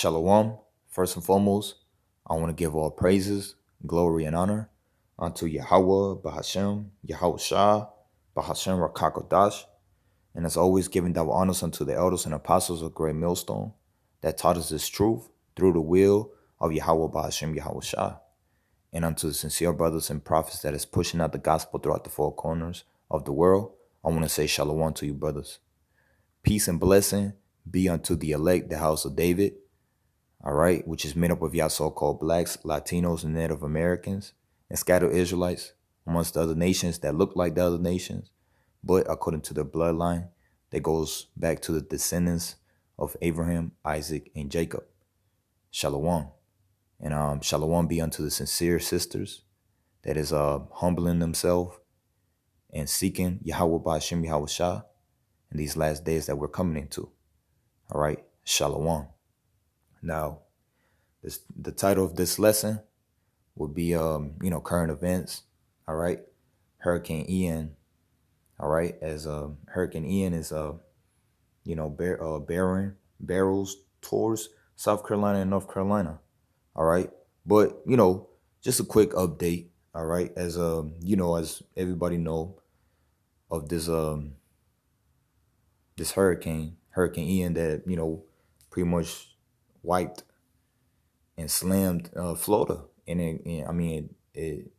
Shalom. First and foremost, I want to give all praises, glory, and honor unto Yahweh, Bahashem, Yahweh Shah, Bahashem Rakakodash, and as always, giving thou honors unto the elders and apostles of Great Millstone that taught us this truth through the will of Yahweh, Bahashem, Yahweh Shah, and unto the sincere brothers and prophets that is pushing out the gospel throughout the four corners of the world. I want to say shalom to you, brothers. Peace and blessing be unto the elect, the house of David, all right, which is made up of y'all so-called blacks, Latinos, and Native Americans, and scattered Israelites amongst the other nations that look like the other nations, but according to their bloodline, that goes back to the descendants of Abraham, Isaac, and Jacob. Shalom. And shalom be unto the sincere sisters that is humbling themselves and seeking Yahweh Ba'ashem Yahweh Shah in these last days that we're coming into. All right, shalom. Now, the title of this lesson would be, current events. All right, Hurricane Ian. All right, as Hurricane Ian is, barrels towards South Carolina and North Carolina. All right, but just a quick update. All right, as as everybody know of this this Hurricane Ian that pretty much wiped and slammed Florida, and it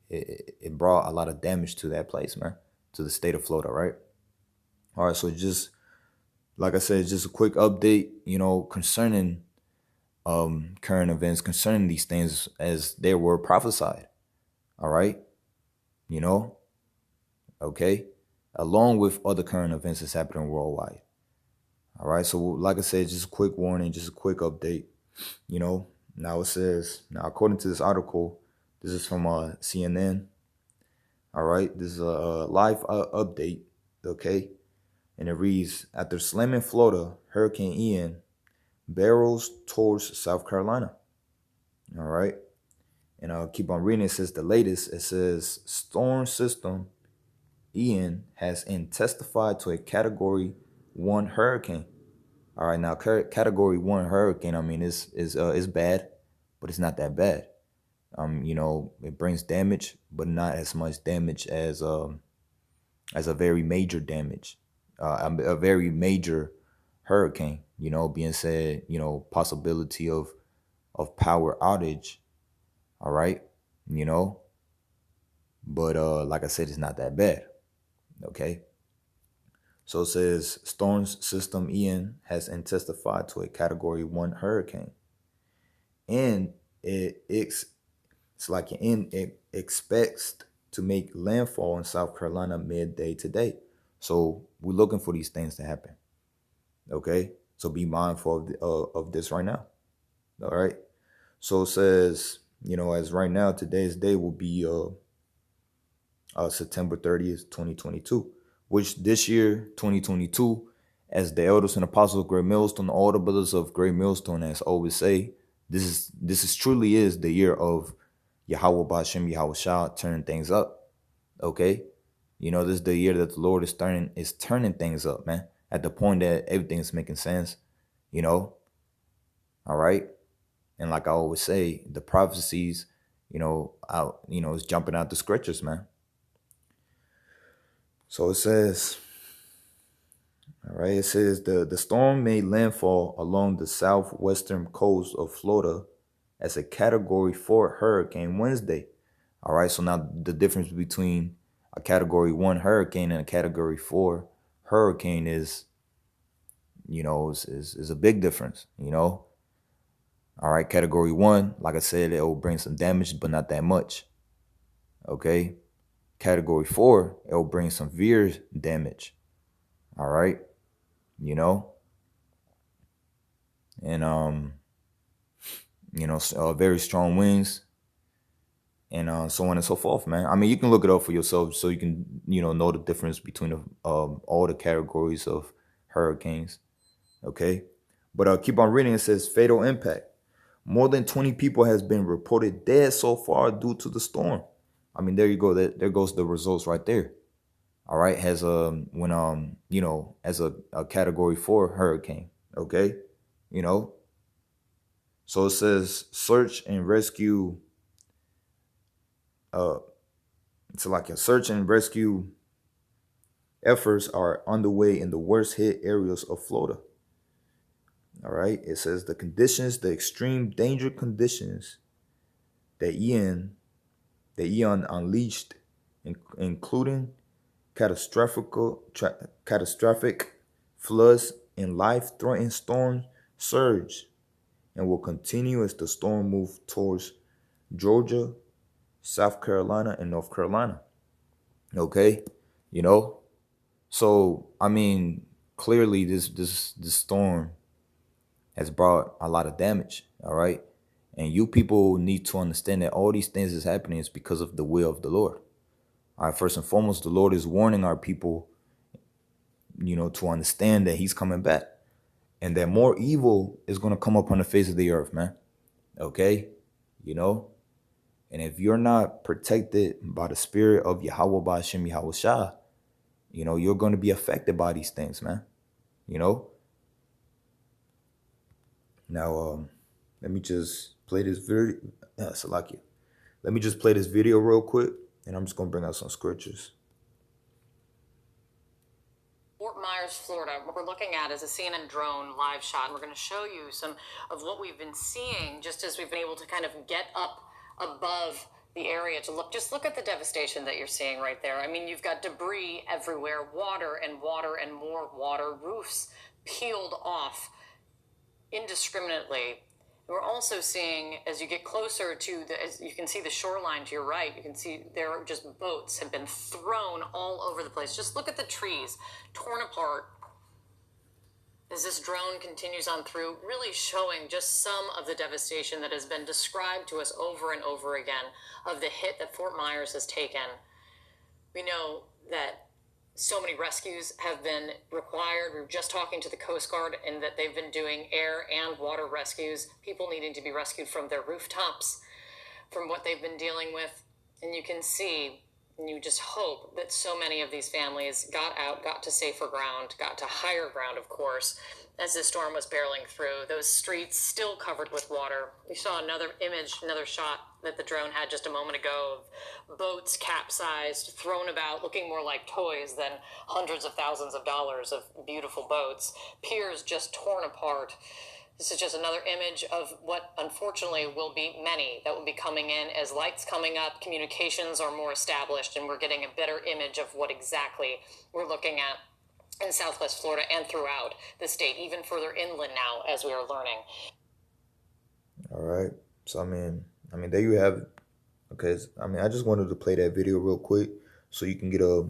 brought a lot of damage to that place, man, to the state of Florida, right? All right, so just like I said, just a quick update, concerning current events, concerning these things as they were prophesied. All right, okay, along with other current events that's happening worldwide. All right, so like I said, just a quick warning, just a quick update. Now it says, according to this article, this is from CNN. All right, this is a live update, okay? And it reads, after slamming Florida, Hurricane Ian barrels towards South Carolina. All right, and I'll keep on reading. It says the latest, it says, storm system Ian has intensified to a Category 1 hurricane. All right, now Category 1 hurricane, is bad, but it's not that bad. It brings damage, but not as much damage as a very major damage, a very major hurricane. Being said, possibility of power outage. All right, but like I said, it's not that bad. Okay. So it says storm system Ian has intensified to a Category 1 hurricane, and it expects to make landfall in South Carolina midday today. So we're looking for these things to happen. Okay, so be mindful of this right now. All right. So it says, as right now, today's day will be September 30th, 2022. Which this year, 2022, as the elders and apostles of Great Millstone, all the brothers of Great Millstone, as always say, this is truly is the year of Yahweh Ba'ashem Yahweh Shah turning things up. Okay, this is the year that the Lord is turning things up, man. At the point that everything is making sense, All right, and like I always say, the prophecies, is jumping out the scriptures, man. So it says, all right, it says the storm made landfall along the southwestern coast of Florida as a Category 4 hurricane Wednesday. All right, so now the difference between a Category 1 hurricane and a Category 4 hurricane is a big difference, All right, Category 1, like I said, it will bring some damage, but not that much. Okay. Category 4, it will bring severe damage. All right. And very strong winds and so on and so forth, man. You can look it up for yourself so you can, know the difference between all the categories of hurricanes. Okay. But keep on reading. It says fatal impact. More than 20 people has been reported dead so far due to the storm. There you go. There goes the results right there. All right, as a Category 4 hurricane. Okay, So it says search and rescue. Uh, it's like a search and rescue efforts are underway in the worst hit areas of Florida. All right. It says the extreme danger conditions that Ian unleashed, including catastrophic floods and life-threatening storm surge, and will continue as the storm moves towards Georgia, South Carolina, and North Carolina. Okay, you know. So I mean, clearly this storm has brought a lot of damage. All right, and you people need to understand that all these things is happening is because of the will of the Lord. All right, first and foremost, the Lord is warning our people, to understand that He's coming back, and that more evil is going to come up on the face of the earth, man. Okay, you know. And if you're not protected by the spirit of Yahweh Ba'ashem Yahweh Shah, you're going to be affected by these things, man. You know. Now, let me just play this video. Salakia. Let me just play this video real quick, and I'm just going to bring out some scriptures. Fort Myers, Florida. What we're looking at is a CNN drone live shot, and we're going to show you some of what we've been seeing just as we've been able to kind of get up above the area to look. Just look at the devastation that you're seeing right there. I mean, you've got debris everywhere, water and more water, roofs peeled off indiscriminately. We're also seeing, as you get closer to as you can see the shoreline to your right, you can see there are just boats have been thrown all over the place. Just look at the trees torn apart as this drone continues on through, really showing just some of the devastation that has been described to us over and over again of the hit that Fort Myers has taken. We know that so many rescues have been required. We were just talking to the Coast Guard and that they've been doing air and water rescues, people needing to be rescued from their rooftops, from what they've been dealing with. And you can see, and you just hope that so many of these families got out, got to safer ground, got to higher ground, of course, as this storm was barreling through. Those streets still covered with water. We saw another image, another shot that the drone had just a moment ago of boats capsized, thrown about, looking more like toys than hundreds of thousands of dollars of beautiful boats. Piers just torn apart. This is just another image of what unfortunately will be many that will be coming in as lights coming up, communications are more established, and we're getting a better image of what exactly we're looking at in Southwest Florida and throughout the state, even further inland now, as we are learning. All right. So I mean, there you have it. Okay. I just wanted to play that video real quick so you can get a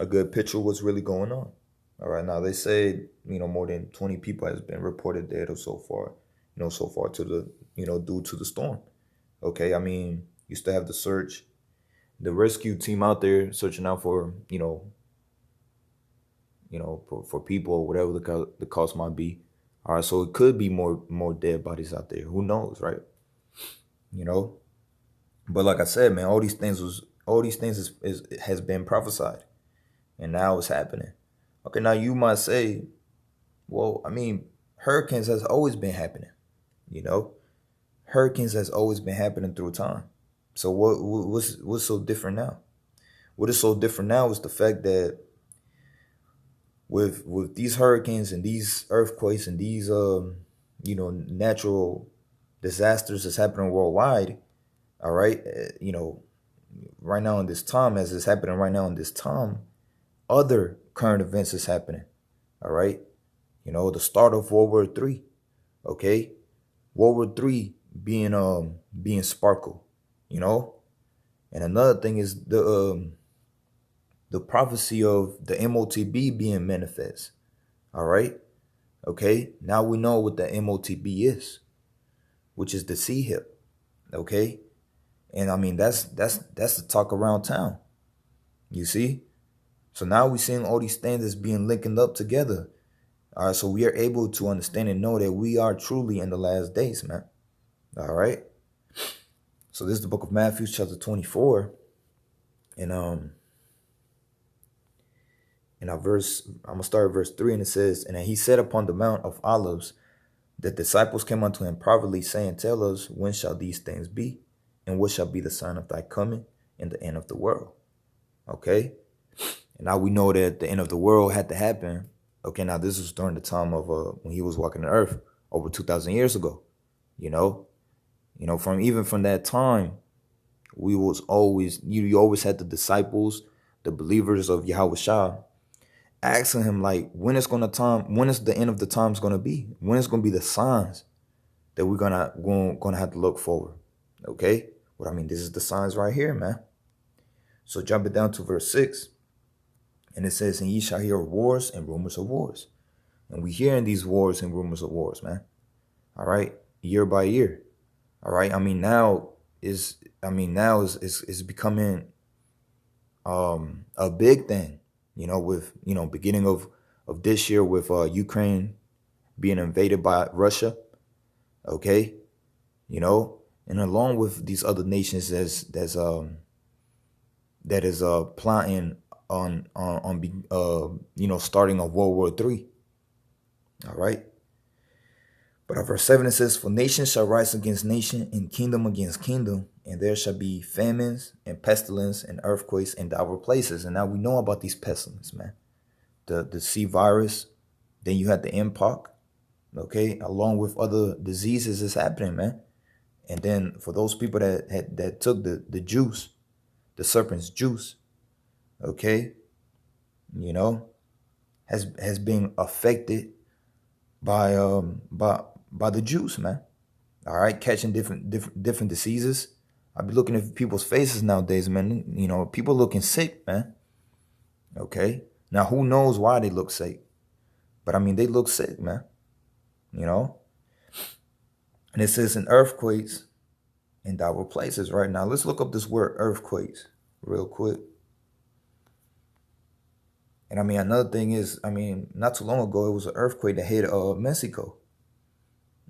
good picture of what's really going on. All right. Now they say more than 20 people has been reported dead or so far. So far to the due to the storm. Okay. I mean, you still have the search, the rescue team out there searching out for for people or whatever the cost might be. All right, so it could be more dead bodies out there. Who knows, right? But like I said, man, all these things has been prophesied, and now it's happening. Okay, now you might say, well, I mean, hurricanes has always been happening. You know, hurricanes has always been happening through time. So what's so different now? What is so different now is the fact that with these hurricanes and these earthquakes and these natural disasters that's happening worldwide, all right, right now in this time, as it's happening right now in this time, other current events is happening. All right, the start of World War III. Okay, World War III being sparkle, and another thing is the prophecy of the MOTB being manifest. All right. Okay. Now we know what the MOTB is, which is the sea hip. Okay. And I mean, that's the talk around town. You see? So now we're seeing all these things that's being linked up together. All right. So we are able to understand and know that we are truly in the last days, man. All right. So this is the book of Matthew, chapter 24. And in our verse, I'm gonna start at verse 3, and it says, "And he sat upon the Mount of Olives The disciples came unto him privately, saying, Tell us, when shall these things be? And what shall be the sign of thy coming and the end of the world? Okay? And now we know that the end of the world had to happen. Okay, now this was during the time of when he was walking the earth over 2,000 years ago. You know, from that time, we was always you always had the disciples, the believers of Yahweh Shah, asking him like, when is the end of the times gonna be? When is gonna be the signs that we're gonna have to look forward? Okay, what I mean, this is the signs right here, man. So jumping down to verse 6, and it says, and ye shall hear wars and rumors of wars. And we hearing these wars and rumors of wars, man. All right, year by year. All right, now is becoming a big thing, with beginning of this year with Ukraine being invaded by Russia. Okay, and along with these other nations that is plotting on starting a World War III. All right. But verse 7, it says, for nation shall rise against nation, and kingdom against kingdom, and there shall be famines and pestilence and earthquakes in divers places. And now we know about these pestilence, man. The C virus, then you had the Mpox, okay, along with other diseases is happening, man. And then for those people that took the juice, the serpent's juice, okay, has been affected by the juice, man. All right, catching different diseases. I be looking at people's faces nowadays, man. People looking sick, man. Okay, now who knows why they look sick, but they look sick, man. And it says in earthquakes in diverse places. Right now, let's look up this word earthquakes real quick. And another thing is, not too long ago, it was an earthquake that hit Mexico.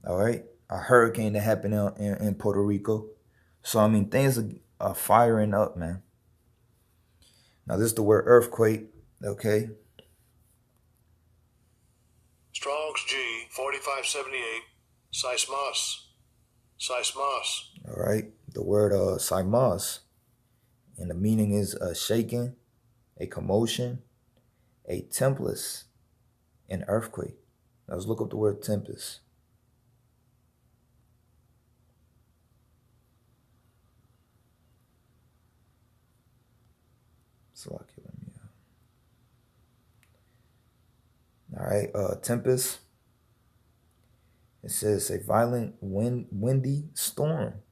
All right, a hurricane that happened in Puerto Rico. So things are firing up, man. Now this is the word earthquake. Okay. Strong's G 4578 seismos. All right, the word seismos, and the meaning is a shaking, a commotion, a tempest, an earthquake. Now let's look up the word tempest. All right, tempest. It says a violent windy storm.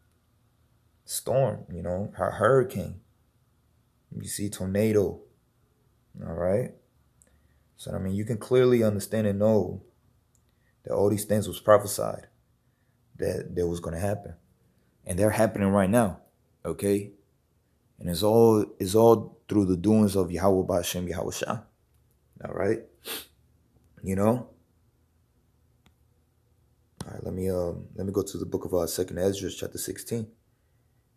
A hurricane. You see tornado. All right. So you can clearly understand and know that all these things was prophesied that was going to happen, and they're happening right now. Okay. And it's all through the doings of Yahweh Ba'ashem Yahweh Shah. All right. All right, let me go to the book of 2nd Ezra, chapter 16.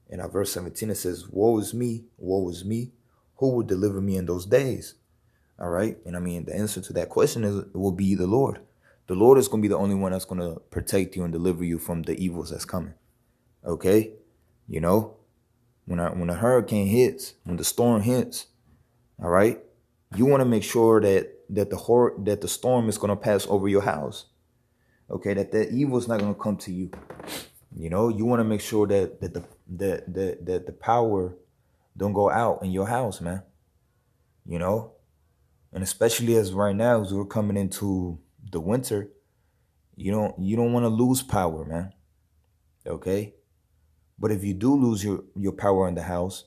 And at verse 17 it says, woe is me, who will deliver me in those days? All right. And the answer to that question is, it will be the Lord. The Lord is going to be the only one that's going to protect you and deliver you from the evils that's coming. Okay. When a hurricane hits, when the storm hits, all right, you want to make sure that the storm is going to pass over your house. Okay, that evil is not going to come to you. You want to make sure that the power don't go out in your house, man. And especially as right now, as we're coming into the winter, you don't want to lose power, man. Okay. But if you do lose your power in the house,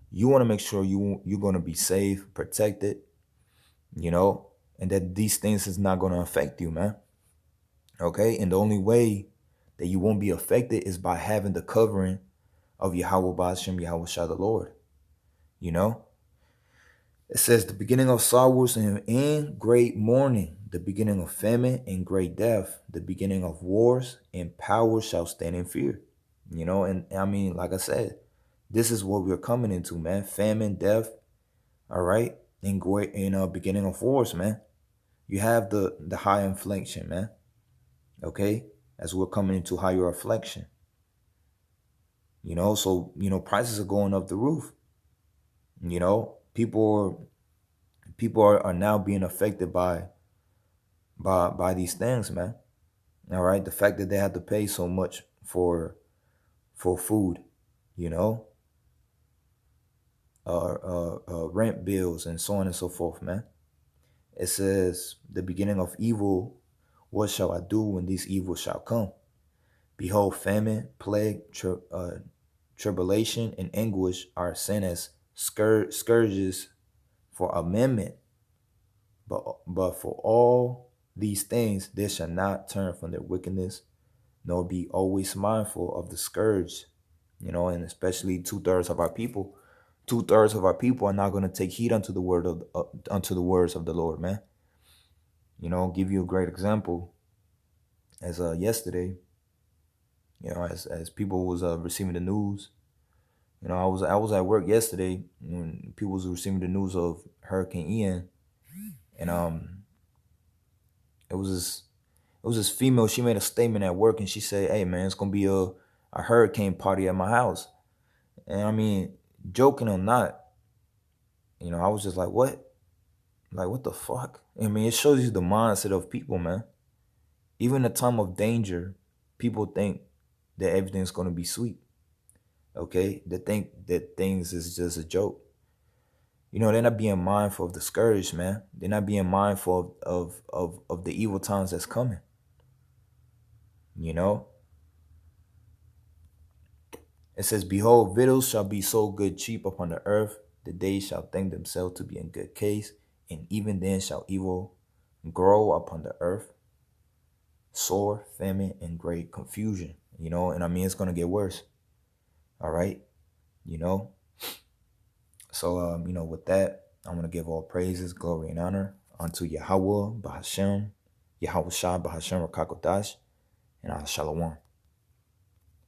you want to make sure you're going to be safe, protected, and that these things is not going to affect you, man. Okay. And the only way that you won't be affected is by having the covering of Yahweh Ba'ashem Yahweh Shah the Lord. It says the beginning of sorrows and great mourning, the beginning of famine and great death, the beginning of wars, and power shall stand in fear. And like I said, this is what we're coming into, man. Famine, death, all right, and beginning of wars, man. You have the high inflation, man. okay? As we're coming into higher affliction. So, prices are going up the roof. People are now being affected by these things, man. All right, the fact that they have to pay so much for food, you know, rent bills and so on and so forth, man. It says, the beginning of evil, what shall I do when these evils shall come? Behold, famine, plague, tribulation, and anguish are sent as scourges for amendment. But for all these things, they shall not turn from their wickedness, nor be always mindful of the scourge. And especially 2/3 of our people. 2/3 of our people are not going to take heed unto the unto the words of the Lord, man. Give you a great example. As yesterday, as people was receiving the news, I was at work yesterday when people was receiving the news of Hurricane Ian, and it was this female. She made a statement at work, and she said, "Hey, man, it's gonna be a hurricane party at my house." And I mean, joking or not, I was just like, "What? Like, what the fuck?" I mean, it shows you the mindset of people, man. Even in a time of danger, people think that everything's gonna be sweet. Okay, they think that things is just a joke. They're not being mindful of the scourge, man. They're not being mindful of the evil times that's coming. It says, behold, victuals shall be so good cheap upon the earth, the days shall think themselves to be in good case, and even then shall evil grow upon the earth, sore, famine, and great confusion. And I mean, it's going to get worse. All right. So, with that, I'm going to give all praises, glory, and honor unto Yahweh, Bahashem, Yahweh Shah, Bahashem, Rakakodash, and Shalom.